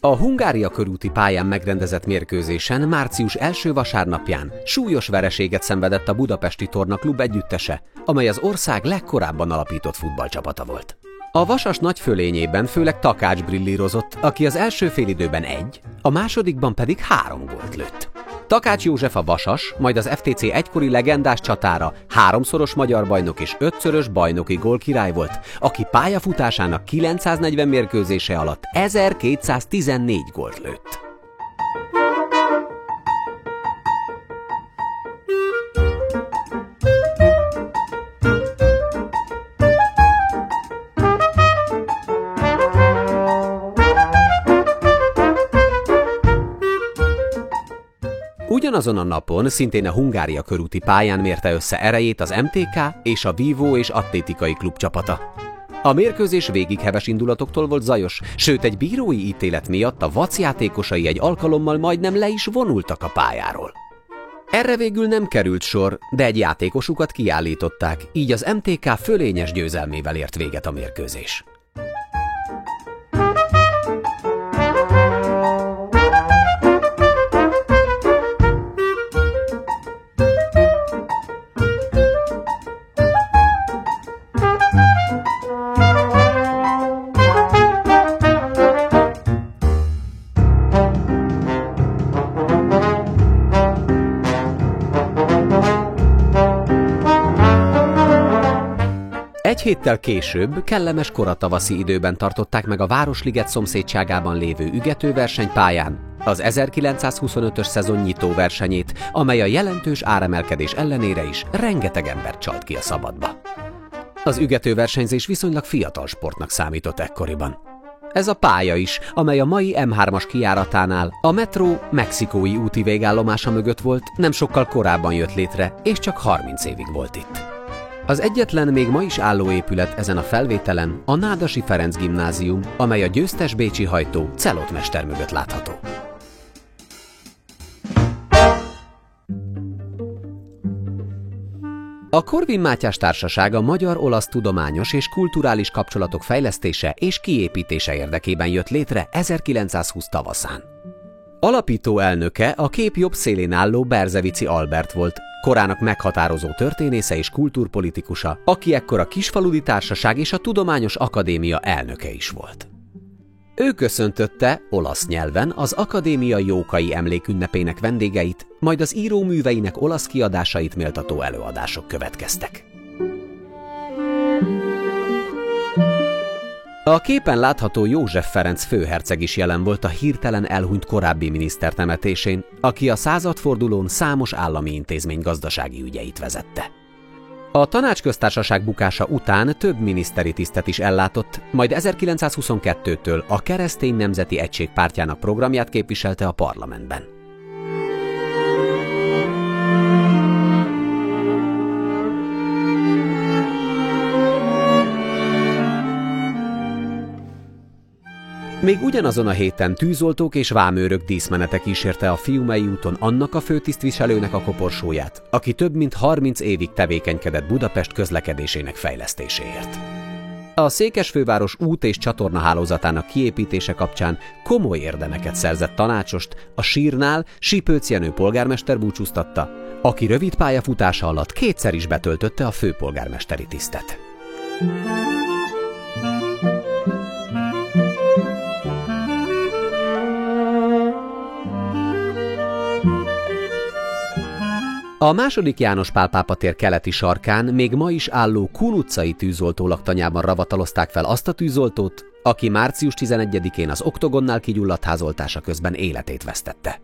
A Hungária körúti pályán megrendezett mérkőzésen március első vasárnapján súlyos vereséget szenvedett a Budapesti Torna Klub együttese, amely az ország legkorábban alapított futballcsapata volt. A Vasas nagyfölényében főleg Takács brillírozott, aki az első félidőben 1, a másodikban pedig 3 gólt lőtt. Takács József a Vasas, majd az FTC egykori legendás csatára 3-szoros magyar bajnok és 5-szörös bajnoki gólkirály volt, aki pályafutásának 940 mérkőzése alatt 1214 gólt lőtt. Ugyanazon a napon, szintén a Hungária körúti pályán mérte össze erejét az MTK és a Vívó és Atlétikai Klub csapata. A mérkőzés végig heves indulatoktól volt zajos, sőt egy bírói ítélet miatt a Vac játékosai egy alkalommal majdnem le is vonultak a pályáról. Erre végül nem került sor, de egy játékosukat kiállították, így az MTK fölényes győzelmével ért véget a mérkőzés. Egy héttel később, kellemes koratavaszi időben tartották meg a Városliget szomszédságában lévő ügetőversenypályán az 1925-ös szezon nyitó versenyét, amely a jelentős áremelkedés ellenére is rengeteg embert csalt ki a szabadba. Az ügetőversenyzés viszonylag fiatal sportnak számított ekkoriban. Ez a pálya is, amely a mai M3-as kijáratánál a metró mexikói úti végállomása mögött volt, nem sokkal korábban jött létre, és csak 30 évig volt itt. Az egyetlen még ma is álló épület ezen a felvételen a Nádasi Ferenc gimnázium, amely a győztes bécsi hajtó Celot mester mögött látható. A Korvin Mátyás Társaság a magyar-olasz tudományos és kulturális kapcsolatok fejlesztése és kiépítése érdekében jött létre 1920 tavaszán. Alapító elnöke a kép jobb szélén álló Berzevici Albert volt, korának meghatározó történésze és kultúrpolitikusa, aki ekkor a Kisfaludy Társaság és a Tudományos Akadémia elnöke is volt. Ő köszöntötte olasz nyelven az Akadémia Jókai emlékünnepének vendégeit, majd az író műveinek olasz kiadásait méltató előadások következtek. A képen látható József Ferenc főherceg is jelen volt a hirtelen elhunyt korábbi miniszter temetésén, aki a századfordulón számos állami intézmény gazdasági ügyeit vezette. A Tanácsköztársaság bukása után több miniszteri tisztet is ellátott, majd 1922-től a Keresztény Nemzeti Egység pártjának programját képviselte a parlamentben. Még ugyanazon a héten tűzoltók és vámőrök díszmenete kísérte a Fiumei úton annak a főtisztviselőnek a koporsóját, aki több mint 30 évig tevékenykedett Budapest közlekedésének fejlesztéséért. A székesfőváros út- és csatornahálózatának kiépítése kapcsán komoly érdemeket szerzett tanácsost a Sírnál Sipőc Jenő polgármester búcsúztatta, aki rövid pályafutása alatt kétszer is betöltötte a főpolgármesteri tisztet. A II. János Pál pápa tér keleti sarkán még ma is álló Kun utcai tűzoltó laktanyában ravatalozták fel azt a tűzoltót, aki március 11-én az Oktogonnál kigyulladt házoltása közben életét vesztette.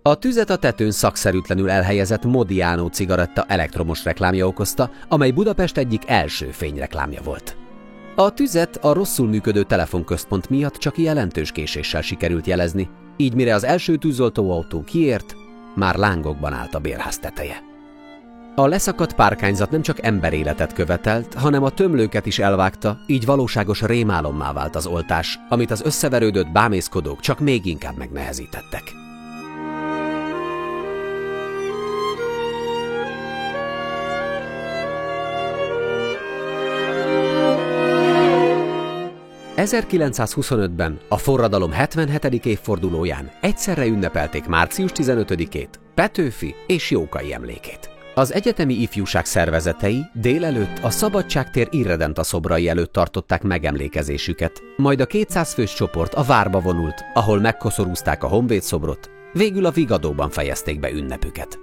A tüzet a tetőn szakszerűtlenül elhelyezett Modiano cigaretta elektromos reklámja okozta, amely Budapest egyik első fényreklámja volt. A tüzet a rosszul működő telefonközpont miatt csak jelentős késéssel sikerült jelezni, így mire az első tűzoltóautó kiért, már lángokban állt a bérház teteje. A leszakadt párkányzat nem csak emberéletet követelt, hanem a tömlőket is elvágta, így valóságos rémálommá vált az oltás, amit az összeverődött bámészkodók csak még inkább megnehezítettek. 1925-ben a forradalom 77. évfordulóján egyszerre ünnepelték március 15-ét, Petőfi és Jókai emlékét. Az egyetemi ifjúság szervezetei délelőtt a Szabadságtér irredenta szobrai előtt tartották megemlékezésüket, majd a 200 fős csoport a várba vonult, ahol megkoszorúzták a Honvéd szobrot, végül a Vigadóban fejezték be ünnepüket.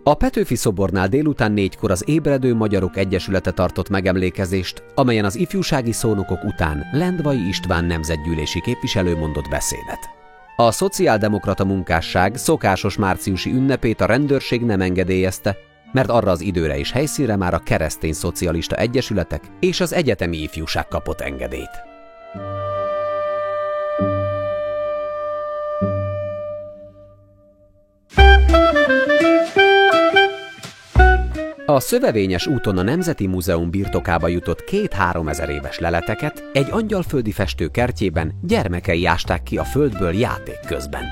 A Petőfi szobornál délután 4-kor az Ébredő Magyarok Egyesülete tartott megemlékezést, amelyen az ifjúsági szónokok után Lendvai István nemzetgyűlési képviselő mondott beszédet. A szociáldemokrata munkásság szokásos márciusi ünnepét a rendőrség nem engedélyezte, mert arra az időre és helyszínre már a keresztény szocialista egyesületek és az egyetemi ifjúság kapott engedélyt. A Szövevényes úton a Nemzeti Múzeum birtokába jutott 2-3 ezer éves leleteket egy angyalföldi festő kertjében gyermekei ásták ki a földből játék közben.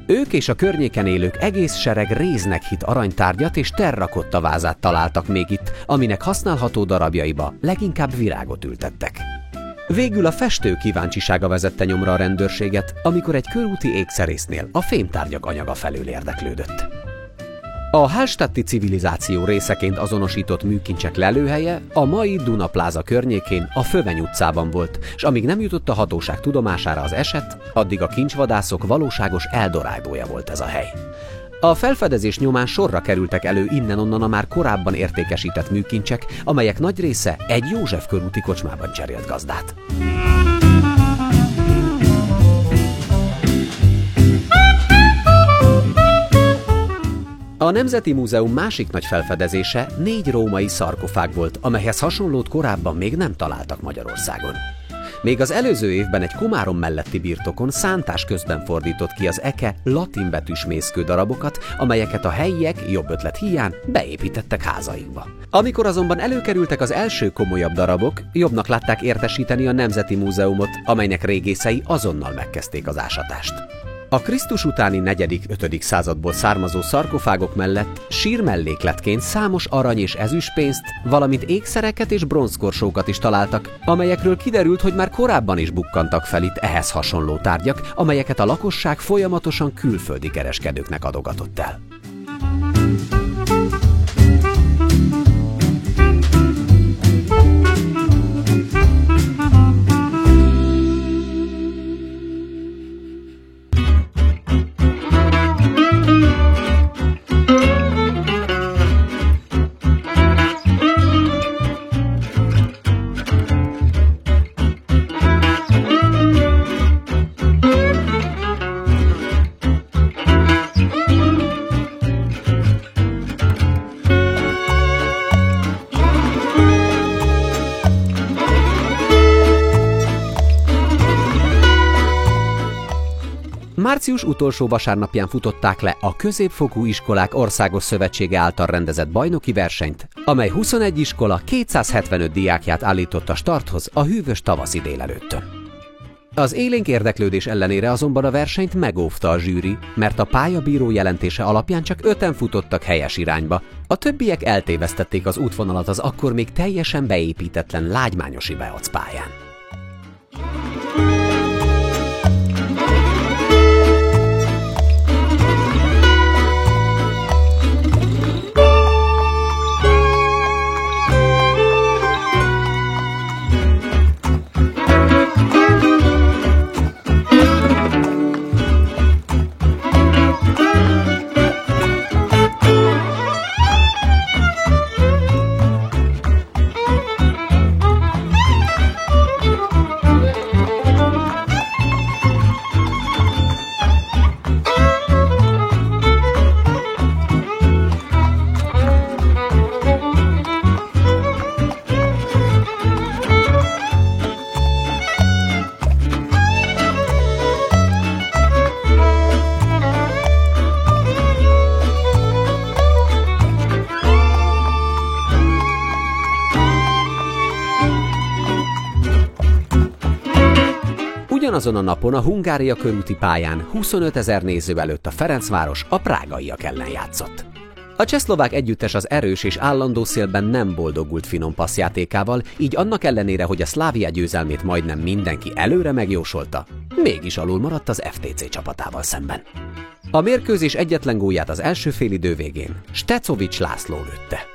Ők és a környéken élők egész sereg réznek hit aranytárgyat és terrakotta vázát találtak még itt, aminek használható darabjaiba leginkább virágot ültettek. Végül a festő kíváncsisága vezette nyomra a rendőrséget, amikor egy körúti ékszerésznél a fémtárgyak anyaga felől érdeklődött. A hallstatti civilizáció részeként azonosított műkincsek lelőhelye a mai Duna Pláza környékén a Föveny utcában volt, és amíg nem jutott a hatóság tudomására az eset, addig a kincsvadászok valóságos eldorádója volt ez a hely. A felfedezés nyomán sorra kerültek elő innen-onnan a már korábban értékesített műkincsek, amelyek nagy része egy József körúti kocsmában cserélt gazdát. A Nemzeti Múzeum másik nagy felfedezése 4 római szarkofág volt, amelyhez hasonlót korábban még nem találtak Magyarországon. Még az előző évben egy Komárom melletti birtokon szántás közben fordított ki az eke latinbetűs mészkődarabokat, amelyeket a helyiek jobb ötlet híján beépítettek házaikba. Amikor azonban előkerültek az első komolyabb darabok, jobbnak látták értesíteni a Nemzeti Múzeumot, amelynek régészei azonnal megkezdték az ásatást. A Krisztus utáni 4.-5. századból származó szarkofágok mellett sírmellékletként számos arany- és ezüstpénzt, valamint ékszereket és bronzkorsókat is találtak, amelyekről kiderült, hogy már korábban is bukkantak fel itt ehhez hasonló tárgyak, amelyeket a lakosság folyamatosan külföldi kereskedőknek adogatott el. Március utolsó vasárnapján futották le a Középfokú Iskolák Országos Szövetsége által rendezett bajnoki versenyt, amely 21 iskola 275 diákját állította starthoz a hűvös tavaszi délelőttön. Az élénk érdeklődés ellenére azonban a versenyt megóvta a zsűri, mert a pályabíró jelentése alapján csak 5-en futottak helyes irányba, a többiek eltévesztették az útvonalat az akkor még teljesen beépítetlen Lágymányosi Beac pályán. Ugyanazon a napon a Hungária körúti pályán 25 000 néző előtt a Ferencváros a prágaiak ellen játszott. A csehszlovák együttes az erős és állandó szélben nem boldogult finom passzjátékával, így annak ellenére, hogy a Slavia győzelmét majdnem mindenki előre megjósolta, mégis alul maradt az FTC csapatával szemben. A mérkőzés egyetlen gólját az első félidő végén Stecovics László lőtte.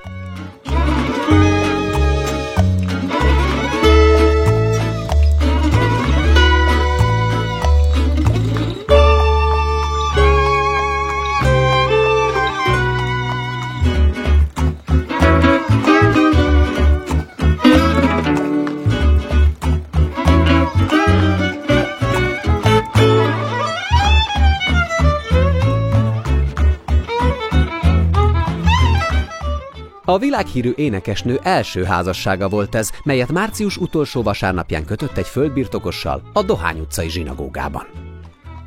A világhírű énekesnő első házassága volt ez, melyet március utolsó vasárnapján kötött egy földbirtokossal a Dohány utcai zsinagógában.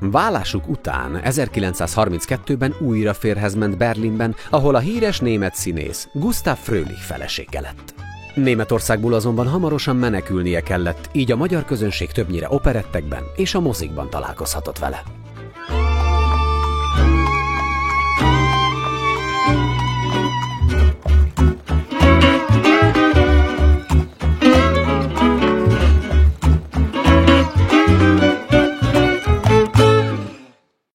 Válásuk után 1932-ben újra férjhez ment Berlinben, ahol a híres német színész Gustav Fröhlich felesége lett. Németországból azonban hamarosan menekülnie kellett, így a magyar közönség többnyire operettekben és a mozikban találkozhatott vele.